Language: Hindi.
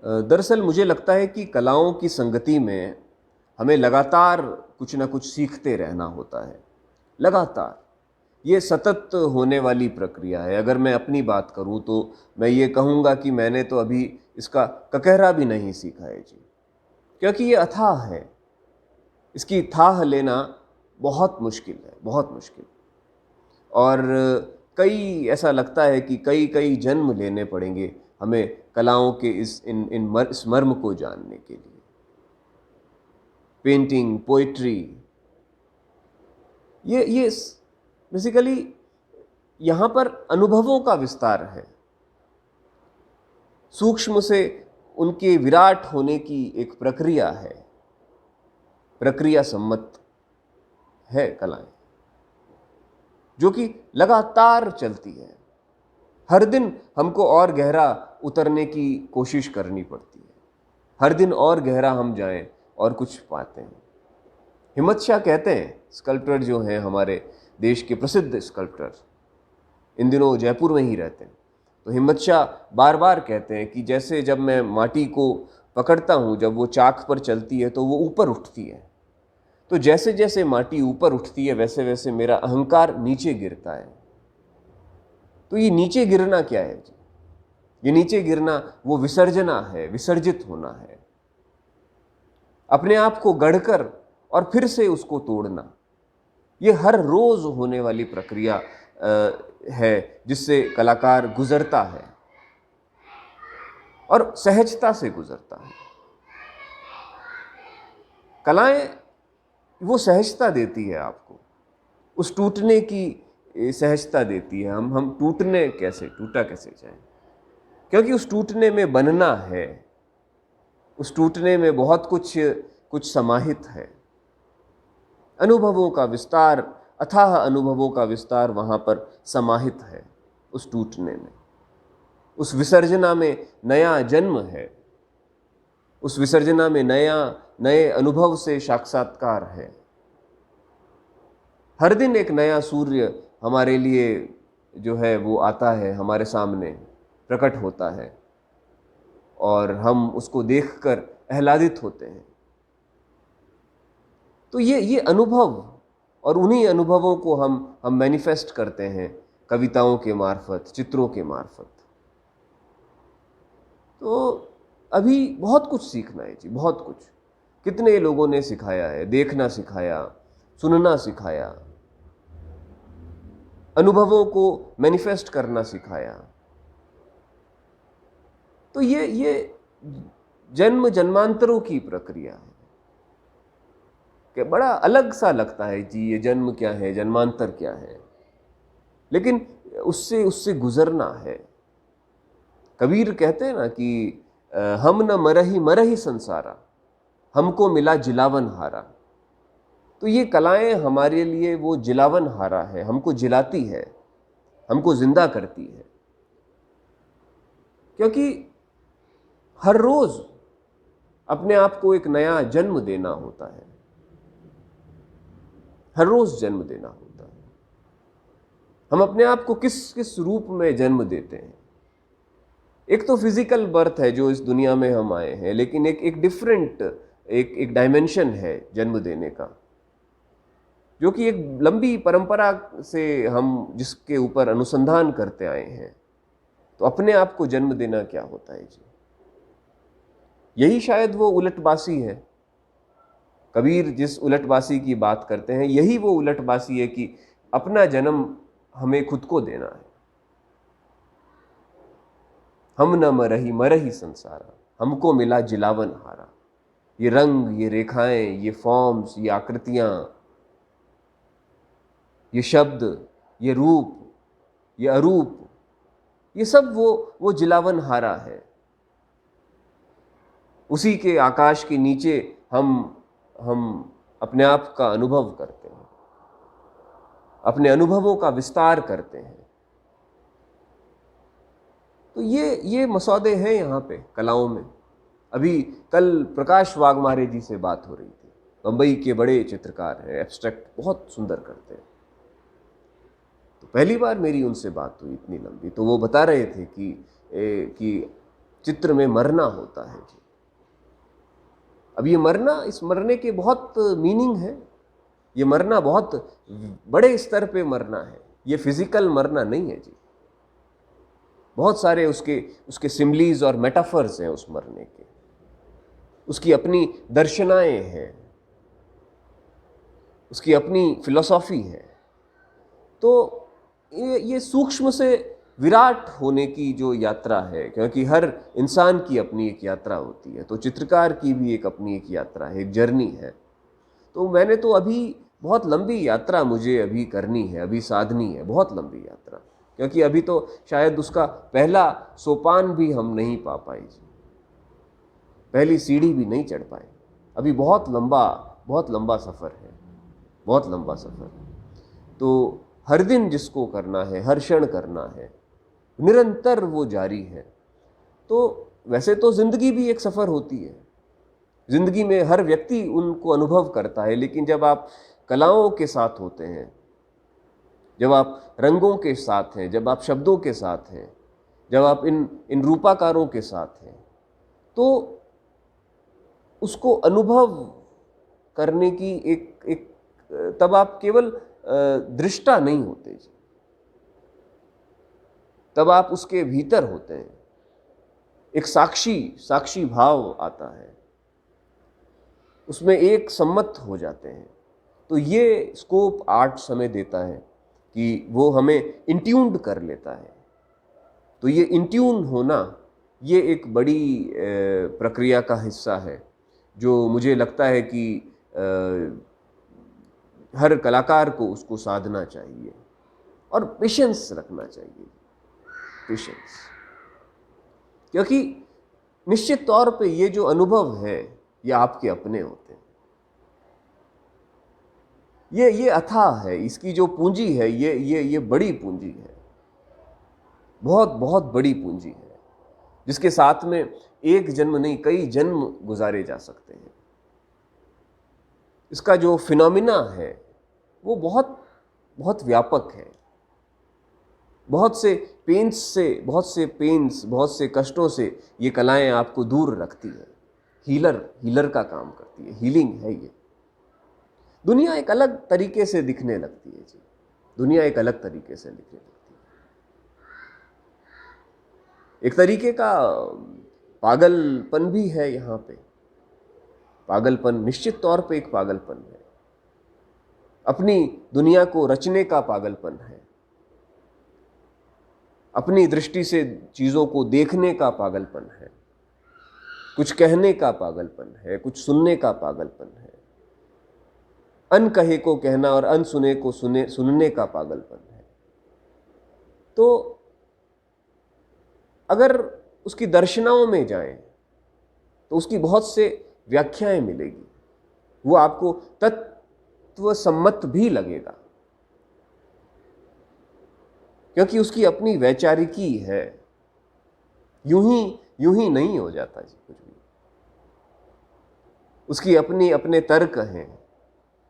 दरअसल मुझे लगता है कि कलाओं की संगति में हमें लगातार कुछ ना कुछ सीखते रहना होता है। लगातार। ये सतत होने वाली प्रक्रिया है। अगर मैं अपनी बात करूँ तो मैं ये कहूँगा कि मैंने तो अभी इसका ककहरा भी नहीं सीखा है जी। क्योंकि ये अथाह है। इसकी थाह लेना बहुत मुश्किल है, बहुत मुश्किल। और कई ऐसा लगता है कि कई जन्म लेने पड़ेंगे हमें कलाओं के इस मर्म को जानने के लिए। पेंटिंग, पोइट्री, ये बेसिकली यहाँ पर अनुभवों का विस्तार है। सूक्ष्म से उनके विराट होने की एक प्रक्रिया है, प्रक्रिया सम्मत है कलाएं, जो कि लगातार चलती है। हर दिन हमको और गहरा उतरने की कोशिश करनी पड़ती है। हर दिन और गहरा हम जाएं और कुछ पाते हैं। हिम्मत शाह कहते हैं, स्कल्पटर जो हैं हमारे देश के प्रसिद्ध स्कल्पटर, इन दिनों जयपुर में ही रहते हैं, तो हिम्मत शाह बार बार कहते हैं कि जैसे जब मैं माटी को पकड़ता हूँ, जब वो चाक पर चलती है तो वो ऊपर उठती है, तो जैसे जैसे माटी ऊपर उठती है वैसे वैसे मेरा अहंकार नीचे गिरता है। तो ये नीचे गिरना क्या है जी? ये नीचे गिरना वो विसर्जना है, विसर्जित होना है। अपने आप को गढ़कर और फिर से उसको तोड़ना, ये हर रोज होने वाली प्रक्रिया है जिससे कलाकार गुजरता है और सहजता से गुजरता है। कलाएं वो सहजता देती है आपको, उस टूटने की सहजता देती है। हम टूटा कैसे जाए, क्योंकि उस टूटने में बनना है, उस टूटने में बहुत कुछ समाहित है। अनुभवों का विस्तार, अथाह अनुभवों का विस्तार वहाँ पर समाहित है उस टूटने में। उस विसर्जना में नया जन्म है, उस विसर्जना में नए अनुभव से साक्षात्कार है। हर दिन एक नया सूर्य हमारे लिए जो है वो आता है, हमारे सामने प्रकट होता है और हम उसको देखकर आह्लादित होते हैं। तो ये अनुभव, और उन्हीं अनुभवों को हम मैनिफेस्ट करते हैं कविताओं के मार्फत, चित्रों के मार्फत। तो अभी बहुत कुछ सीखना है जी, बहुत कुछ। कितने लोगों ने सिखाया है, देखना सिखाया, सुनना सिखाया, अनुभवों को मैनिफेस्ट करना सिखाया। तो ये जन्म जन्मांतरों की प्रक्रिया है कि बड़ा अलग सा लगता है जी, ये जन्म क्या है, जन्मांतर क्या है, लेकिन उससे गुजरना है। कबीर कहते हैं ना कि हम न मरहि मरहि संसारा, हमको मिला जिलावन हारा। तो ये कलाएं हमारे लिए वो जिलावन हारा है, हमको जिलाती है, हमको जिंदा करती है। क्योंकि हर रोज अपने आप को एक नया जन्म देना होता है, हर रोज जन्म देना होता है। हम अपने आप को किस किस रूप में जन्म देते हैं। एक तो फिजिकल बर्थ है जो इस दुनिया में हम आए हैं, लेकिन एक डिफरेंट एक डायमेंशन है जन्म देने का, जो कि एक लंबी परंपरा से हम जिसके ऊपर अनुसंधान करते आए हैं। तो अपने आप को जन्म देना क्या होता है जी? यही शायद वो उलटबासी है। कबीर जिस उलटबासी की बात करते हैं, यही वो उलटबासी है कि अपना जन्म हमें खुद को देना है। हम न मरहि मरहि संसारा, हमको मिला जिलावन हारा। ये रंग, ये रेखाएं, ये फॉर्म्स, ये आकृतियां, ये शब्द, ये रूप, ये अरूप, ये सब वो जिलावन हारा है। उसी के आकाश के नीचे हम अपने आप का अनुभव करते हैं, अपने अनुभवों का विस्तार करते हैं। तो ये मसौदे हैं यहाँ पे कलाओं में। अभी कल प्रकाश वाघमारे जी से बात हो रही थी, बम्बई के बड़े चित्रकार हैं, एब्स्ट्रैक्ट बहुत सुंदर करते हैं। तो पहली बार मेरी उनसे बात हुई इतनी लंबी, तो वो बता रहे थे कि चित्र में मरना होता है जी। अब ये मरना, इस मरने के बहुत मीनिंग है। ये मरना बहुत बड़े स्तर पे मरना है, ये फिजिकल मरना नहीं है जी। बहुत सारे उसके सिमिलीज और मेटाफर्स हैं उस मरने के, उसकी अपनी दर्शनाएं हैं, उसकी अपनी फिलॉसॉफी है। तो ये सूक्ष्म से विराट होने की जो यात्रा है, क्योंकि हर इंसान की अपनी एक यात्रा होती है, तो चित्रकार की भी एक अपनी एक यात्रा है, एक जर्नी है। तो मैंने तो अभी बहुत लंबी यात्रा मुझे अभी करनी है, अभी साधनी है, बहुत लंबी यात्रा, क्योंकि अभी तो शायद उसका पहला सोपान भी हम नहीं पा पाए जी, पहली सीढ़ी भी नहीं चढ़ पाए। अभी बहुत लंबा सफ़र है, बहुत लंबा सफ़र है। तो हर दिन जिसको करना है, हर क्षण करना है, निरंतर वो जारी है। तो वैसे तो ज़िंदगी भी एक सफ़र होती है, ज़िंदगी में हर व्यक्ति उनको अनुभव करता है, लेकिन जब आप कलाओं के साथ होते हैं, जब आप रंगों के साथ हैं, जब आप शब्दों के साथ हैं, जब आप इन रूपाकारों के साथ हैं, तो उसको अनुभव करने की एक तब आप केवल दृष्टा नहीं होते जी, तब आप उसके भीतर होते हैं। एक साक्षी भाव आता है, उसमें एक सम्मत हो जाते हैं। तो ये स्कोप आर्ट समय देता है कि वो हमें इंट्यून्ड कर लेता है। तो ये इंट्यून होना, ये एक बड़ी प्रक्रिया का हिस्सा है, जो मुझे लगता है कि हर कलाकार को उसको साधना चाहिए और पेशेंस रखना चाहिए, पेशेंस। क्योंकि निश्चित तौर पे ये जो अनुभव है, ये आपके अपने होते हैं। ये अथाह है, इसकी जो पूंजी है, ये बड़ी पूंजी है, बहुत बहुत बड़ी पूंजी है, जिसके साथ में एक जन्म नहीं, कई जन्म गुजारे जा सकते हैं। इसका जो फिनोमिना है वो बहुत बहुत व्यापक है। बहुत से पेन्स, बहुत से कष्टों से ये कलाएं आपको दूर रखती है। हीलर का काम करती है, हीलिंग है ये। दुनिया एक अलग तरीके से दिखने लगती है जी, दुनिया एक अलग तरीके से दिखने लगती है। एक तरीके का पागलपन भी है यहाँ पे, पागलपन, निश्चित तौर पे एक पागलपन है। अपनी दुनिया को रचने का पागलपन है, अपनी दृष्टि से चीज़ों को देखने का पागलपन है, कुछ कहने का पागलपन है, कुछ सुनने का पागलपन है, अनकहे को कहना और अनसुने को सुनने का पागलपन है। तो अगर उसकी दर्शनाओं में जाएं तो उसकी बहुत से व्याख्याएं मिलेगी, वो आपको तत्व सम्मत भी लगेगा, क्योंकि उसकी अपनी वैचारिकी है। यूं ही नहीं हो जाता जी कुछ भी, उसकी अपने तर्क हैं,